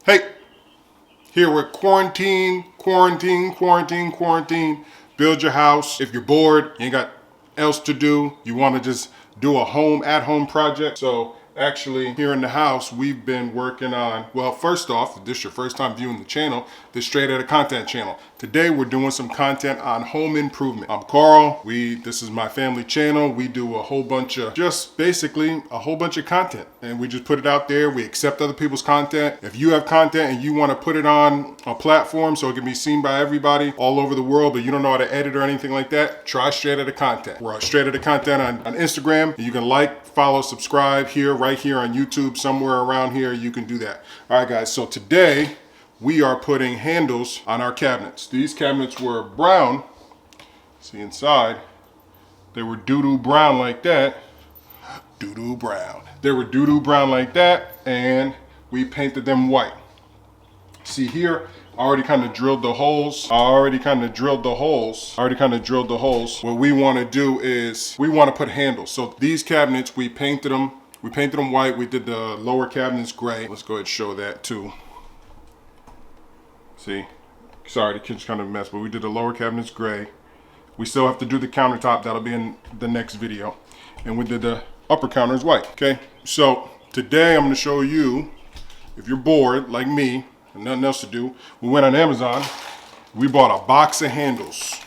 Hey, here with quarantine. Build your house. If you're bored, you ain't got else to do, you want to just do a at-home project. So actually here in the house, we've been working on, well, first off, if this is your first time viewing the channel, this Straight Outta Content channel. Today we're doing some content on home improvement. I'm Carl. This is my family channel. We do a whole bunch of, just basically a whole bunch of content, and we just put it out there. We accept other people's content. If you have content and you want to put it on a platform so it can be seen by everybody all over the world, but you don't know how to edit or anything like that, try Straight Outta Content. We're Straight Outta Content on Instagram. You can like, follow, subscribe here, right here on YouTube, somewhere around here, you can do that. All right, guys, so today we are putting handles on our cabinets. These cabinets were brown. See inside, they were doo-doo brown like that. Doo-doo brown. They were doo-doo brown like that, and we painted them white. See here, I already kind of drilled the holes. What we want to do is we want to put handles. So these cabinets, we painted them white. We did the lower cabinets gray. Let's go ahead and show that too. See, sorry, the kitchen's kind of a mess, but we did the lower cabinets gray. We still have to do the countertop. That'll be in the next video. And we did the upper counters white, okay? So today I'm gonna show you, if you're bored like me and nothing else to do, we went on Amazon. We bought a box of handles.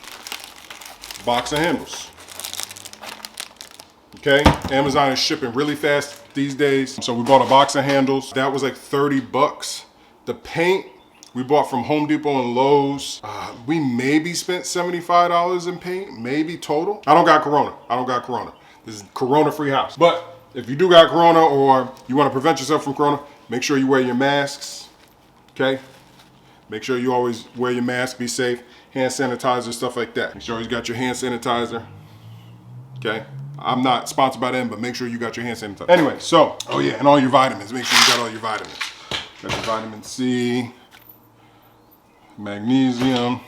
Okay, Amazon is shipping really fast these days. So we bought a box of handles. That was like 30 bucks. The paint, we bought from Home Depot and Lowe's. We maybe spent $75 in paint, maybe total. I don't got Corona. This is Corona-free house. But if you do got Corona or you want to prevent yourself from Corona, make sure you wear your masks, okay? Make sure you always wear your mask, be safe. Hand sanitizer, stuff like that. Make sure you got your hand sanitizer, okay? I'm not sponsored by them, but make sure you got your hand sanitizer. Anyway, so, oh yeah, and all your vitamins. Make sure you got all your vitamins. Got your vitamin C, magnesium.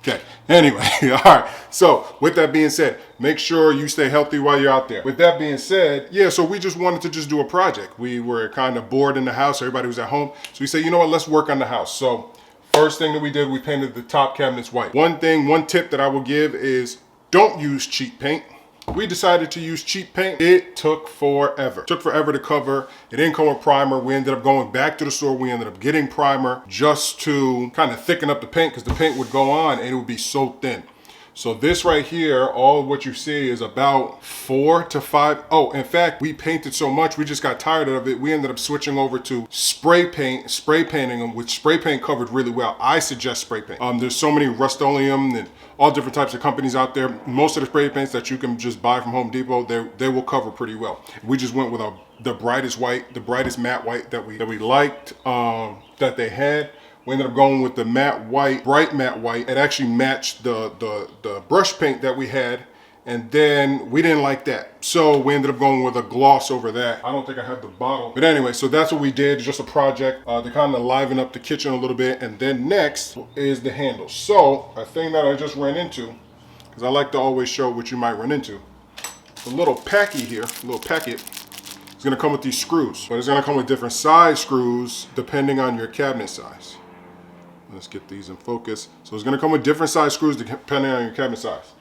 Okay, anyway, all right. So with that being said, make sure you stay healthy while you're out there. With that being said, yeah, so we just wanted to just do a project. We were kind of bored in the house. Everybody was at home. So we said, you know what, let's work on the house. So first thing that we did, we painted the top cabinets white. One tip that I will give is don't use cheap paint. We decided to use cheap paint. It took forever. It took forever to cover. It didn't come with primer. We ended up going back to the store. We ended up getting primer just to kind of thicken up the paint, because the paint would go on and it would be so thin. So this right here, all of what you see is about 4 to 5. Oh, in fact, we painted so much, we just got tired of it. We ended up switching over to spray painting them, which spray paint covered really well. I suggest spray paint. There's so many Rust-Oleum and all different types of companies out there. Most of the spray paints that you can just buy from Home Depot, they will cover pretty well. We just went with the brightest white, the brightest matte white that we liked, that they had. We ended up going with the matte white, bright matte white. It actually matched the brush paint that we had, and then we didn't like that. So we ended up going with a gloss over that. I don't think I have the bottle. But anyway, so that's what we did, just a project to kind of liven up the kitchen a little bit. And then next is the handles. So a thing that I just ran into, because I like to always show what you might run into. A little packet here, a little packet. It's gonna come with these screws, but it's gonna come with different size screws depending on your cabinet size. Let's get these in focus. So it's gonna come with different size screws depending on your cabinet size.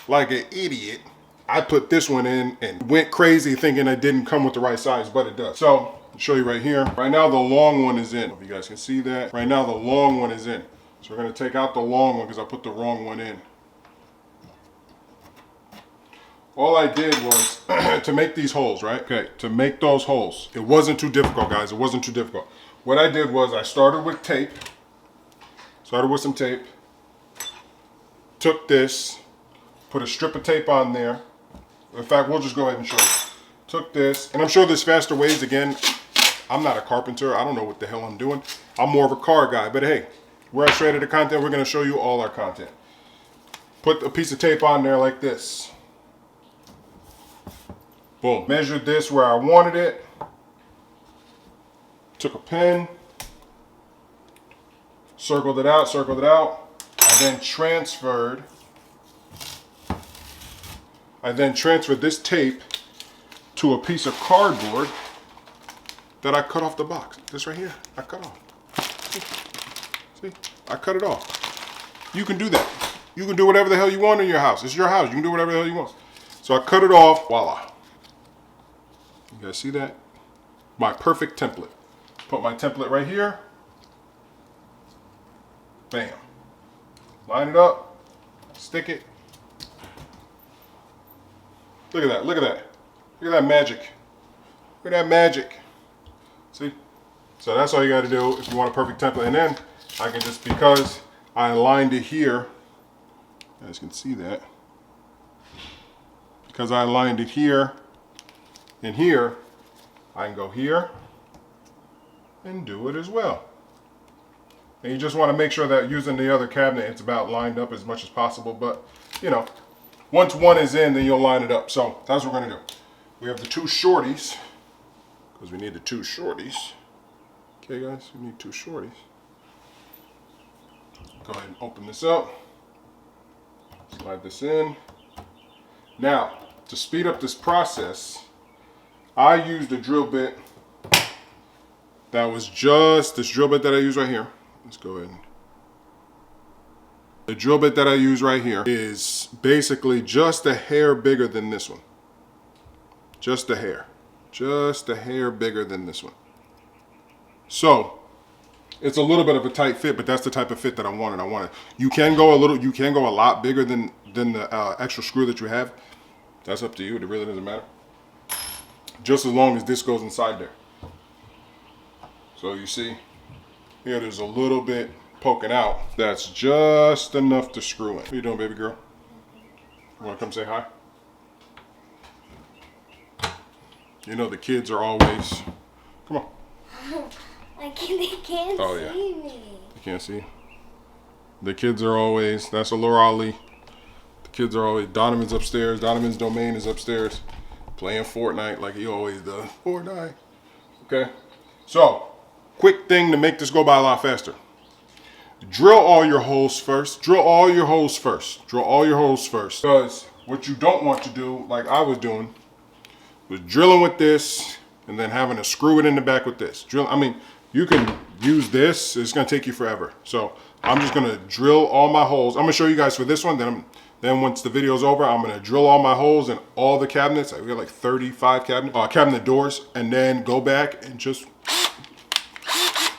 Like an idiot, I put this one in and went crazy thinking it didn't come with the right size, but it does. So I'll show you right here. Right now the long one is in. If you guys can see that. Right now the long one is in. So we're gonna take out the long one because I put the wrong one in. All I did was to make these holes, right? Okay, to make those holes. It wasn't too difficult, guys. It wasn't too difficult. What I did was I started with tape. Started with some tape, took this, put a strip of tape on there. In fact, we'll just go ahead and show you. Took this, and I'm sure there's faster ways. Again, I'm not a carpenter. I don't know what the hell I'm doing. I'm more of a car guy, but hey, we're at Straight Outta Content. We're gonna show you all our content. Put a piece of tape on there like this. Boom. Measured this where I wanted it. Took a pen. Circled it out. I then transferred this tape to a piece of cardboard. that I cut off the box. This right here, I cut off. See, I cut it off. You can do that. You can do whatever the hell you want in your house. It's your house. You can do whatever the hell you want. So I cut it off, voila. You guys see that? My perfect template. Put my template right here. Bam. Line it up, stick it. Look at that, look at that. Look at that magic. Look at that magic. See? So that's all you gotta do if you want a perfect template. And then I can just, because I aligned it here, you guys can see that. Because I aligned it here and here, I can go here and do it as well. And you just want to make sure that using the other cabinet, it's about lined up as much as possible. But, you know, once one is in, then you'll line it up. So that's what we're going to do. We have the two shorties, because we need the two shorties. Okay, guys, we need two shorties. Go ahead and open this up. Slide this in. Now, to speed up this process, I used a drill bit that was just this drill bit that I use right here. Let's go ahead. The drill bit that I use right here is basically just a hair bigger than this one. Just a hair. Just a hair bigger than this one. So it's a little bit of a tight fit, but that's the type of fit that I wanted. You can go a lot bigger than the extra screw that you have. That's up to you. It really doesn't matter. Just as long as this goes inside there. So you see, here there's a little bit poking out. That's just enough to screw in. What are you doing, baby girl? You want to come say hi? You know the kids are always... Come on. They can't see me. They can't see. The kids are always... That's Allure Ali. The kids are always... Donovan's upstairs. Donovan's domain is upstairs. Playing Fortnite like he always does. Fortnite. Okay. So... Quick thing to make this go by a lot faster. Drill all your holes first. Drill all your holes first. Drill all your holes first. Because what you don't want to do, like I was doing, was drilling with this and then having to screw it in the back with this. I mean, you can use this. It's going to take you forever. So I'm just going to drill all my holes. I'm going to show you guys for this one. Then once the video's over, I'm going to drill all my holes in all the cabinets. We got like 35 cabinet doors. And then go back and just...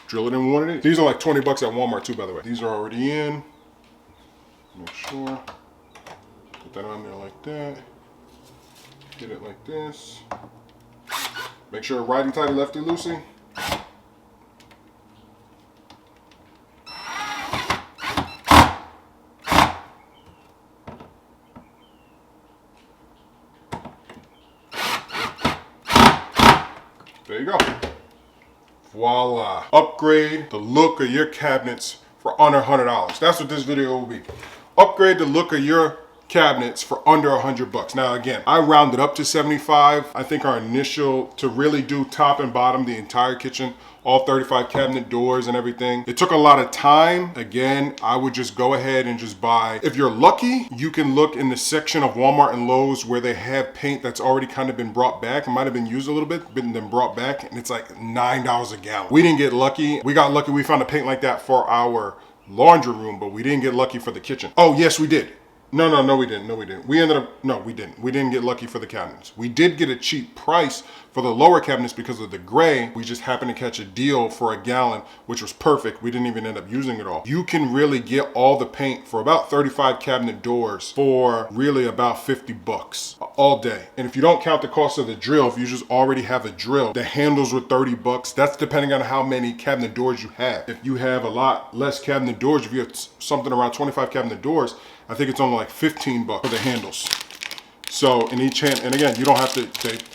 drill it in one of these. These are like 20 bucks at Walmart too, by the way. These are already in. Make sure. Put that on there like that. Get it like this. Make sure righty tighty, lefty loosey. There you go. Voila. Upgrade the look of your cabinets for under $100. That's what this video will be. Upgrade the look of your cabinets for under $100. Now again, I rounded up to 75. I think our initial, to really do top and bottom, the entire kitchen, all 35 cabinet doors and everything, it took a lot of time. Again, I would just go ahead and just buy. If you're lucky, you can look in the section of Walmart and Lowe's where they have paint that's already kind of been brought back. It might have been used a little bit, been then brought back, and it's like $9 a gallon. We didn't get lucky. We got lucky. We found a paint like that for our laundry room, but we didn't get lucky for the kitchen. Oh, yes, we did. No, we didn't. We ended up, no, we didn't. We didn't get lucky for the cabinets. We did get a cheap price for the lower cabinets because of the gray. We just happened to catch a deal for a gallon, which was perfect. We didn't even end up using it all. You can really get all the paint for about 35 cabinet doors for really about 50 bucks all day. And if you don't count the cost of the drill, if you just already have a drill, the handles were 30 bucks. That's depending on how many cabinet doors you have. If you have a lot less cabinet doors, if you have something around 25 cabinet doors, I think it's only like 15 bucks for the handles. So in each hand, and again, you don't have to,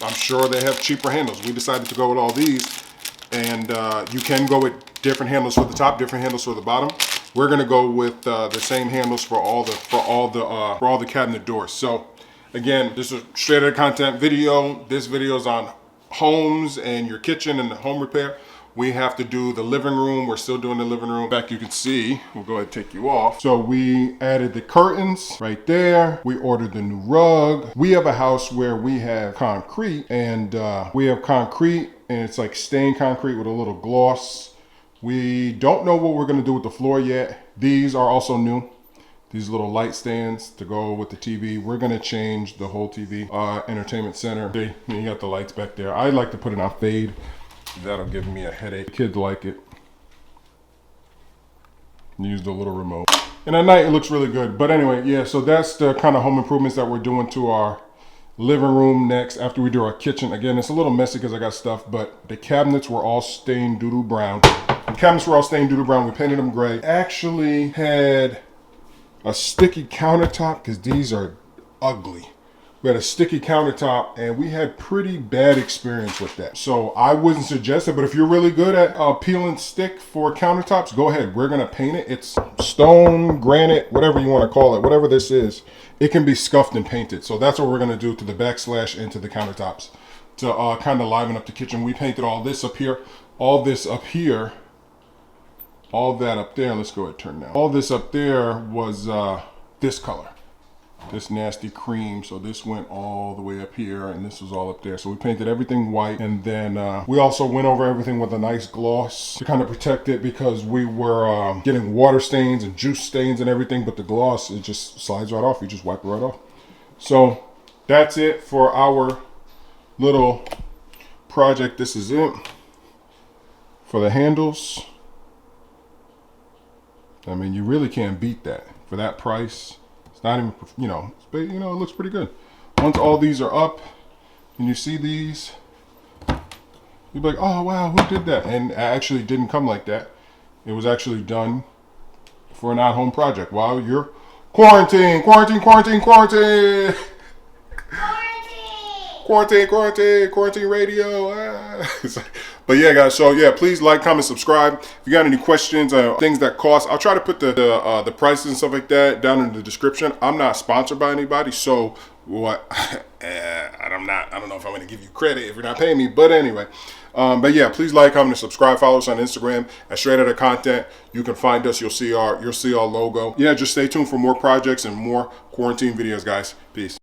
I'm sure they have cheaper handles. We decided to go with all these, and you can go with different handles for the top, different handles for the bottom. We're gonna go with the same handles for all the cabinet doors. So again, this is a straight out content video. This video is on homes and your kitchen and the home repair. We have to do the living room. We're still doing the living room. Back, you can see, we'll go ahead and take you off. So we added the curtains right there. We ordered the new rug. We have a house where we have concrete, and we have concrete and it's like stained concrete with a little gloss. We don't know what we're gonna do with the floor yet. These are also new. These little light stands to go with the TV. We're gonna change the whole TV. Entertainment center. You got the lights back there. I like to put it on fade. That'll give me a headache. Kids like it. Use the little remote. And at night it looks really good. But anyway, yeah, so that's the kind of home improvements that we're doing to our living room next after we do our kitchen. Again, it's a little messy because I got stuff, but the cabinets were all stained doo-doo brown. The cabinets were all stained doo-doo brown. We painted them gray. Actually had a sticky countertop because these are ugly. We had a sticky countertop and we had pretty bad experience with that. So I wouldn't suggest it, but if you're really good at peel and stick for countertops, go ahead. We're gonna paint it. It's stone, granite, whatever you wanna call it, whatever this is, it can be scuffed and painted. So that's what we're gonna do to the backslash and to the countertops to kind of liven up the kitchen. We painted all this up here, all this up here, all that up there. Let's go ahead and turn down. All this up there was this color. This nasty cream. So this went all the way up here and this was all up there. So we painted everything white, and then we also went over everything with a nice gloss to kind of protect it because we were getting water stains and juice stains and everything, but the gloss, it just slides right off. You just wipe it right off. So that's it for our little project. This is it for the handles. I mean, you really can't beat that for that price. It's not even, it looks pretty good. Once all these are up and you see these, you'll be like, oh wow, who did that? And it actually didn't come like that. It was actually done for an at-home project while you're quarantine radio. But yeah, guys, so yeah, please like, comment, subscribe. If you got any questions, things that cost, I'll try to put the prices and stuff like that down in the description. I'm not sponsored by anybody, so what? I don't know if I'm going to give you credit if you're not paying me, but anyway. But yeah, please like, comment, and subscribe. Follow us on Instagram at Straight Outta Content. You can find us. You'll see our logo. Yeah, just stay tuned for more projects and more quarantine videos, guys. Peace.